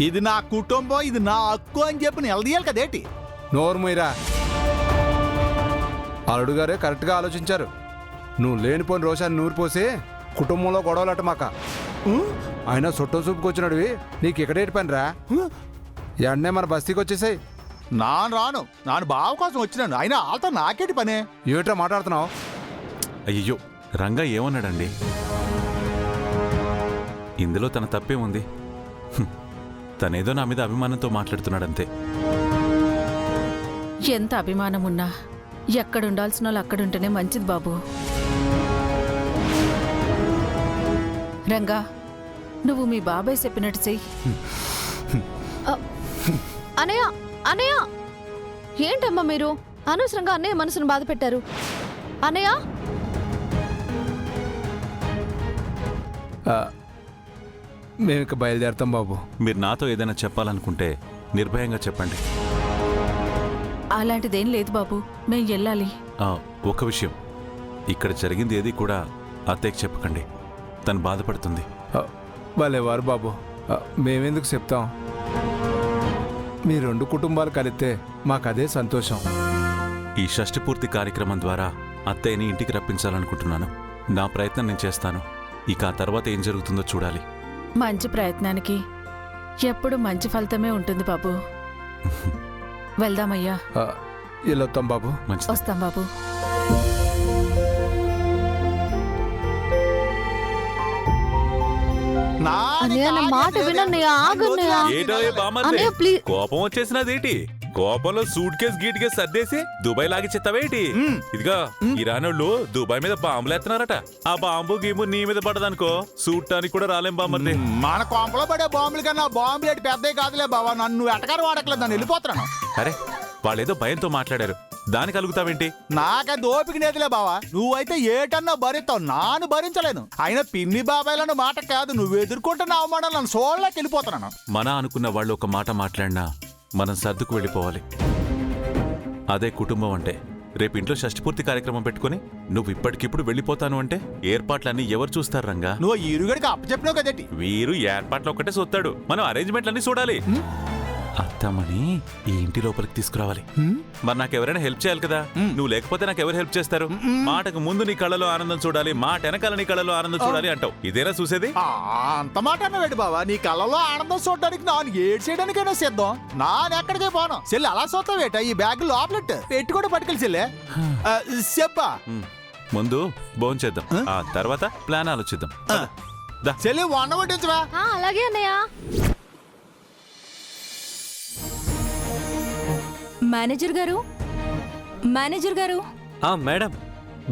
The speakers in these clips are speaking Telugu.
ఇది నా కుటుంబం, ఇది నా హక్కు అని చెప్పి నిలదీయాలి కదేటి. నోర్మయ్యరా, అల్లుడు గారే కరెక్ట్గా ఆలోచించారు. నువ్వు లేనిపోయిన రోషాన్ని నూరిపోసి కుటుంబంలో గొడవలట మాక. అయినా చుట్టం చూపుకి వచ్చినడివి నీకు ఇక్కడేటి పని రా? ఎండనే మన బస్తీకి వచ్చేసాయి. రాను నాను బావ కోసం వచ్చినాను, అయినా వాళ్ళతో నాకేటి పనే? ఏమిట్రా మాట్లాడుతున్నావు? అయ్యో, రంగా ఏమన్నాడండి? ఇందులో తన తప్పేముంది? తనేదో నా మీద అభిమానంతో మాట్లాడుతున్నాడంతే. ఎంత అభిమానం ఉన్నా ఎక్కడుండాల్సిన వాళ్ళు అక్కడుంటేనే మంచిది బాబు. రంగా, నువ్వు మీ బాబాయ్ చెప్పినట్టు చెయ్యి. అనయ్య అనయ్య, ఏంటమ్మా మీరు అనవసరంగా అన్నయ్య మనసును బాధ పెట్టారు. అన్నయ్య, మేము ఇక బయలుదేరుతాం బాబు. మీరు నాతో ఏదైనా చెప్పాలనుకుంటే నిర్భయంగా చెప్పండి. అలాంటిదేం లేదు బాబు, మేం వెళ్ళాలి. ఒక విషయం, ఇక్కడ జరిగింది ఏది కూడా అత్తయ్యకి చెప్పకండి, తను బాధపడుతుంది. వాళ్ళెవారు బాబు, మేమెందుకు చెప్తాం? మీ రెండు కుటుంబాలు కలిస్తే మాకదే సంతోషం. ఈ షష్ఠి పూర్తి కార్యక్రమం ద్వారా అత్తయ్యని ఇంటికి రప్పించాలనుకుంటున్నాను. నా ప్రయత్నం నేను చేస్తాను. ఇక ఆ తర్వాత ఏం జరుగుతుందో చూడాలి. మంచి ప్రయత్నానికి ఎప్పుడు మంచి ఫలితమే ఉంటుంది బాబు. వెళ్దామయ్యా. వెళ్ళొస్తాం బాబు. మంచిది. వస్తాం బాబు. అన్నయ్య నా మాట వినన్నయ్య, ఆగన్నయ్య. అన్నయ్య ప్లీజ్. కోపం వచ్చేసినదేటి? కోపంలో సూట్ కేసు గీట్ కేసు సర్దేసి దుబాయ్ లాగి చెత్తవేటి? ఇదిగా ఇరానోళ్ళు దుబాయ్ మీద బాంబులు ఎత్తున్నారట. ఆ బాంబు గీంబు నీ మీద పడదనుకో, సూట్టానికి కూడా రాలేం బామ్మర్ది. మన కొంపలో పడే బాంబులు కన్నా బాంబులు ఎటు పెద్దవి కాదులే బావా. నన్ను ఎటకారు వాడట్లేదు, నన్ను వెళ్ళిపోతున్నాను. అరే, వాళ్ళేదో భయంతో మాట్లాడారు, దానికి కలుగుతావేంటి? నాకంత ఓపిక నేతలే బావా. నువ్వైతే ఏటన్నా భరిస్తావు, నాను భరించలేను. అయినా పిన్ని బాబాయ్లను మాట కాదు, నువ్వు ఎదుర్కొంటున్న అవమానాలు నన్ను సోళ్ళకి వెళ్ళిపోతున్నాను. మన అనుకున్న వాళ్ళు ఒక మాట మాట్లాడినా మనం సర్దుకు వెళ్ళిపోవాలి. అదే కుటుంబం అంటే. రేపు ఇంట్లో షష్ఠిపూర్తి కార్యక్రమం పెట్టుకుని నువ్వు ఇప్పటికిప్పుడు వెళ్ళిపోతాను అంటే ఏర్పాట్లన్నీ ఎవరు చూస్తారు రంగా? నువ్వు ఈరుగడికి అప్పచెప్పినావు కదేటి. వీరు ఏర్పాట్లు ఒక్కటే చూస్తాడు, మనం అరేంజ్మెంట్లన్నీ చూడాలి. అత్తమ్మని ఈ ఇంటి లోపలికి తీసుకురావాలి. మరి నాకెవరైనా హెల్ప్ చేయాలి కదా. నువ్వు లేకపోతే నాకు ఎవరు హెల్ప్ చేస్తారు? మాటకు ముందు నీ కళ్ళలో ఆనందం చూడాలి, మాట వెనకాల నీ కళ్ళలో ఆనందం చూడాలి అంటావు. ఇదేనా చూసేది? అంత మాట అన్నవేడు బావా. నీ కళ్ళలో ఆనందం చూడడానికి నాను ఏడ్ చేయడానికైనా సిద్ధం. నానెక్కడికే పోను. చెల్లి అలా చూస్తావేట, ఈ బ్యాగ్ లోపలెట్టు పెట్టి కూడా పట్టుకెళ్ళి చెల్లె. చెప్పా, ముందు భోంచేద్దాం, ఆ తర్వాత ప్లాన్ ఆలోచిద్దాం. చెల్లి వండ వడ్డించవా? అలాగే అన్నయ్య. మేనేజర్ గారు, మేనేజర్ గారు. Madam,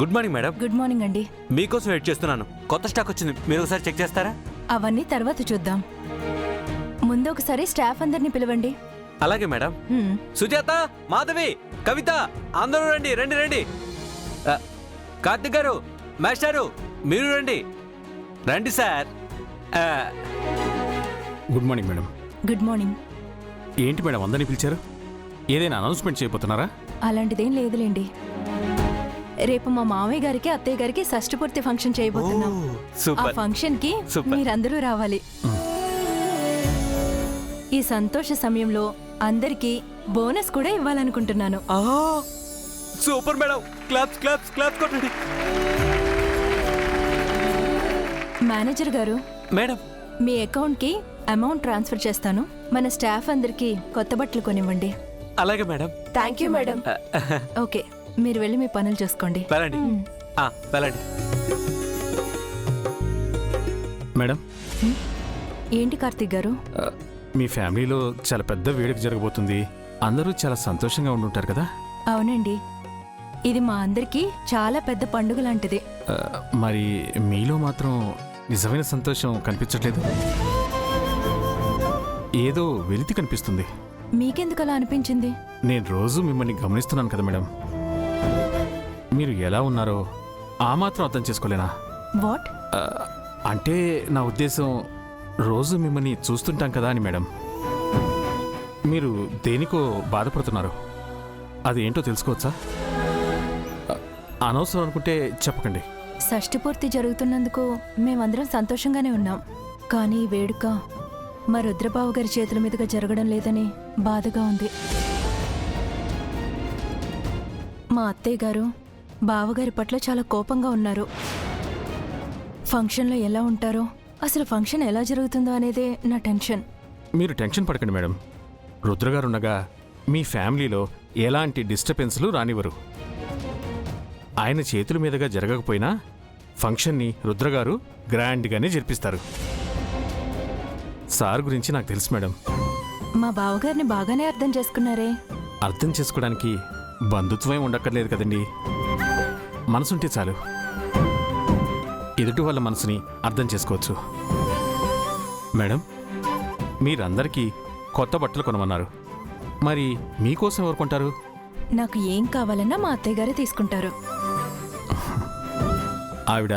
good morning madam. Good morning అండి. మీకోసం వెయిట్ చేస్తున్నాను. కొత్త స్టాక్ వచ్చింది, మీరు ఒకసారి చెక్ చేస్తారా? అవన్నీ తర్వాత చూద్దాం. ముందు ఒకసారి స్టాఫ్ అందరినీ పిలవండి. అలాగే మేడం. సుజాత, మాధవి, కవిత, అందరూ రండి రండి రండి. కార్తిక్ గారు, మాస్టారు, మీరు రండి రండి sir. Good morning madam. Good morning. ఏంటి మేడం అందరినీ పిలిచారు? ఏదైనా అనౌన్స్మెంట్ చేయబోతున్నారా? అలాంటిదేం లేదులేండి. రేపు మా మామయ్య గారికి అత్తయ్య గారికి షష్ఠిపూర్తి ఫంక్షన్ చేయబోతున్నాం. ఆ ఫంక్షన్ కి మీరందరూ రావాలి. ఈ సంతోష సమయంలో అందరికీ బోనస్ కూడా ఇవ్వాలనుకుంటున్నాను. Super madam, claps claps claps కొట్టండి. మేనేజర్ గారు, మేడం మీ అకౌంట్ కి అమౌంట్ ట్రాన్స్ఫర్ చేస్తాను. మన స్టాఫ్ అందరికీ కొత్త బట్టలు కొనివ్వండి. అలాగే madam. Thank you madam. Okay, మీరు వెళ్ళి మీ పనులు చూసుకోండి. వెళ్ళండి వెళ్ళండి. మేడం, ఏంటి కార్తీక్ గారు? మీ ఫ్యామిలీలో చాలా పెద్ద వేడుక జరగబోతుంది. అందరూ చాలా సంతోషంగా ఉండుంటారు కదా? అవునండి, ఇది మా అందరికీ చాలా పెద్ద పండుగ లాంటిది. మరి మీలో మాత్రం నిజమైన సంతోషం కనిపించట్లేదు. ఏదో వెలితి కనిపిస్తుంది. మీకెందుకు అలా అనిపించింది? నేను రోజు మిమ్మల్ని గమనిస్తున్నాను కదా మేడం. మీరు ఎలా ఉన్నారో ఆ మాత్రం అర్థం చేసుకోలేనా? వాట్? అంటే నా ఉద్దేశం, రోజు మిమ్మల్ని చూస్తుంటాం కదా అని మేడం. మీరు దేనికో బాధపడుతున్నారు, అది ఏంటో తెలుసుకోవచ్చా? అనవసరం అనుకుంటే చెప్పకండి. షష్ఠి పూర్తి జరుగుతున్నందుకు మేమందరం సంతోషంగానే ఉన్నాం. కానీ ఈ వేడుక మా రుద్రబాబు గారి చేతుల మీదుగా జరగడం లేదని బాధగా ఉంది. మా అత్తయ్య గారు బావగారి పట్ల చాలా కోపంగా ఉన్నారు. ఫంక్షన్లో ఎలా ఉంటారో, అసలు ఫంక్షన్ ఎలా జరుగుతుందో అనేదే నా టెన్షన్. మీరు టెన్షన్ పడకండి మేడం. రుద్రగారుండగా మీ ఫ్యామిలీలో ఎలాంటి డిస్టర్బెన్స్లు రానివ్వరు. ఆయన చేతుల మీదుగా జరగకపోయినా ఫంక్షన్ని రుద్రగారు గ్రాండ్గానే జరిపిస్తారు. సార్ గురించి నాకు తెలుసు మేడం. మా బావగారిని బాగానే అర్థం చేసుకున్నారే. అర్థం చేసుకోవడానికి బంధుత్వమే ఉండక్కర్లేదు కదండి. మనసుంటే చాలు. ఎదుటి వాళ్ళ మనసుని అర్థం చేసుకోవచ్చు. మేడం, మీరందరికీ కొత్త బట్టలు కొనమన్నారు. మరి మీకోసం ఎవరు కొంటారు? నాకు ఏం కావాలన్నా మా అత్తయ్య గారే తీసుకుంటారు. ఆవిడ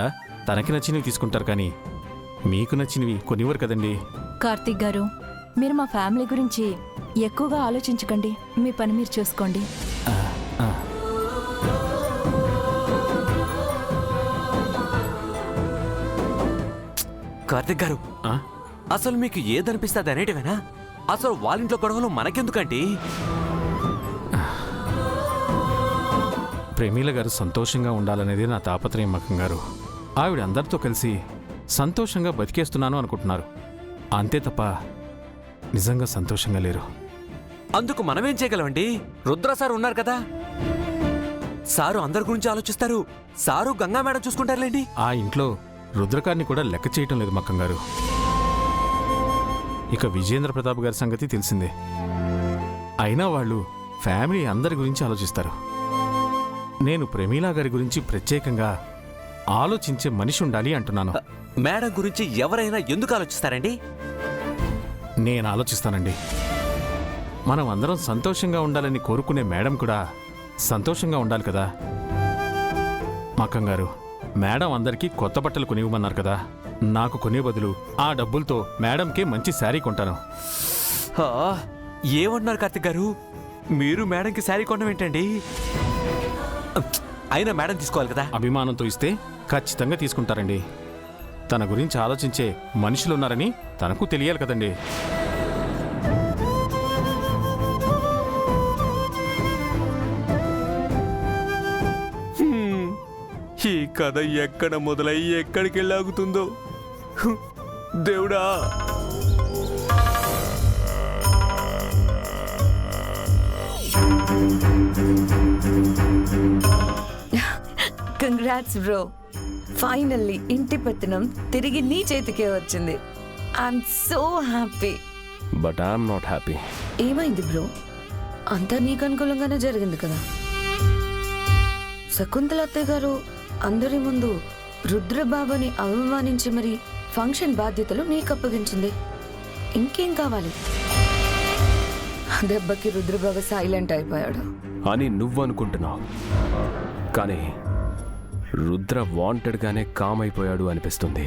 తనకి నచ్చినవి తీసుకుంటారు, కానీ మీకు నచ్చినవి కొనివ్వరు కదండి. కార్తీక్ గారు, మీరు మా ఫ్యామిలీ గురించి ఎక్కువగా ఆలోచించకండి. మీ పని మీరు చూసుకోండి. కార్తిక్ గారు, ఆ? అసలు మీకు ఏదనిపిస్తుంది అనేటివేనా? అసలు వాళ్ళింట్లో గొడవలు మనకెందుకండి? ప్రేమీల గారు సంతోషంగా ఉండాలనేది నా తాపత్రయం మకం గారు. ఆవిడ అందరితో కలిసి సంతోషంగా బతికేస్తున్నాను అనుకుంటున్నారు. అంతే తప్ప నిజంగా సంతోషంగా లేరు. అందుకు మనమేం చేయగలమండి? రుద్ర సార్ ఉన్నారు కదా, సారు అందరి గురించి ఆలోచిస్తారు. సారు గంగా మేడం చూసుకుంటారులేండి. ఆ ఇంట్లో రుద్రకార్ని కూడా లెక్క చేయటం లేదు మక్కం గారు. ఇక విజేంద్ర ప్రతాప్ గారి సంగతి తెలిసిందే. అయినా వాళ్ళు ఫ్యామిలీ అందరి గురించి ఆలోచిస్తారు. నేను ప్రమీలా గారి గురించి ప్రత్యేకంగా ఆలోచించే మనిషి ఉండాలి అంటున్నాను. మేడం గురించి ఎవరైనా ఎందుకు ఆలోచిస్తారండి? నేను ఆలోచిస్తానండి. మనం అందరం సంతోషంగా ఉండాలని కోరుకునే మేడం కూడా సంతోషంగా ఉండాలి కదా. మక్కం గారు, మేడం అందరికీ కొత్త బట్టలు కొనివ్వమన్నారు కదా. నాకు కొనే బదులు ఆ డబ్బులతో మేడంకే మంచి శారీ కొంటాను. హా, ఏమన్నారు కార్తిక్ గారు? మీరు మేడంకి శారీ కొనడం ఏంటండి? అయినా మేడం తీసుకోవాలి కదా. అభిమానంతో ఇస్తే ఖచ్చితంగా తీసుకుంటారండి. తన గురించి ఆలోచించే మనుషులున్నారని తనకు తెలియాలి కదండి. ఈ కథ ఎక్కడ మొదలై ఎక్కడికి వెళ్ళాగుతుందో దేవుడా. కంగ్రాట్స్ బ్రో, ఫైనల్లీ ఇంటి పెత్తనం తిరిగి నీ చేతికే వచ్చింది. I'm so happy. But I'm not happy. ఏమైంది బ్రో? అంతా నీకు అనుకూలంగానే జరిగింది కదా. శకుంతల అత్తయ్య గారు అందరి ముందు రుద్రబాబుని అవమానించి మరి ఫంక్షన్ బాధ్యతలు నీకు అప్పగించింది. ఇంకేం కావాలి? దెబ్బకి రుద్రబాబు సైలెంట్ అయిపోయాడు అని నువ్వు అనుకుంటున్నావు, కానీ రుద్ర వాంటెడ్గానే కామ్ అయిపోయాడు అనిపిస్తుంది.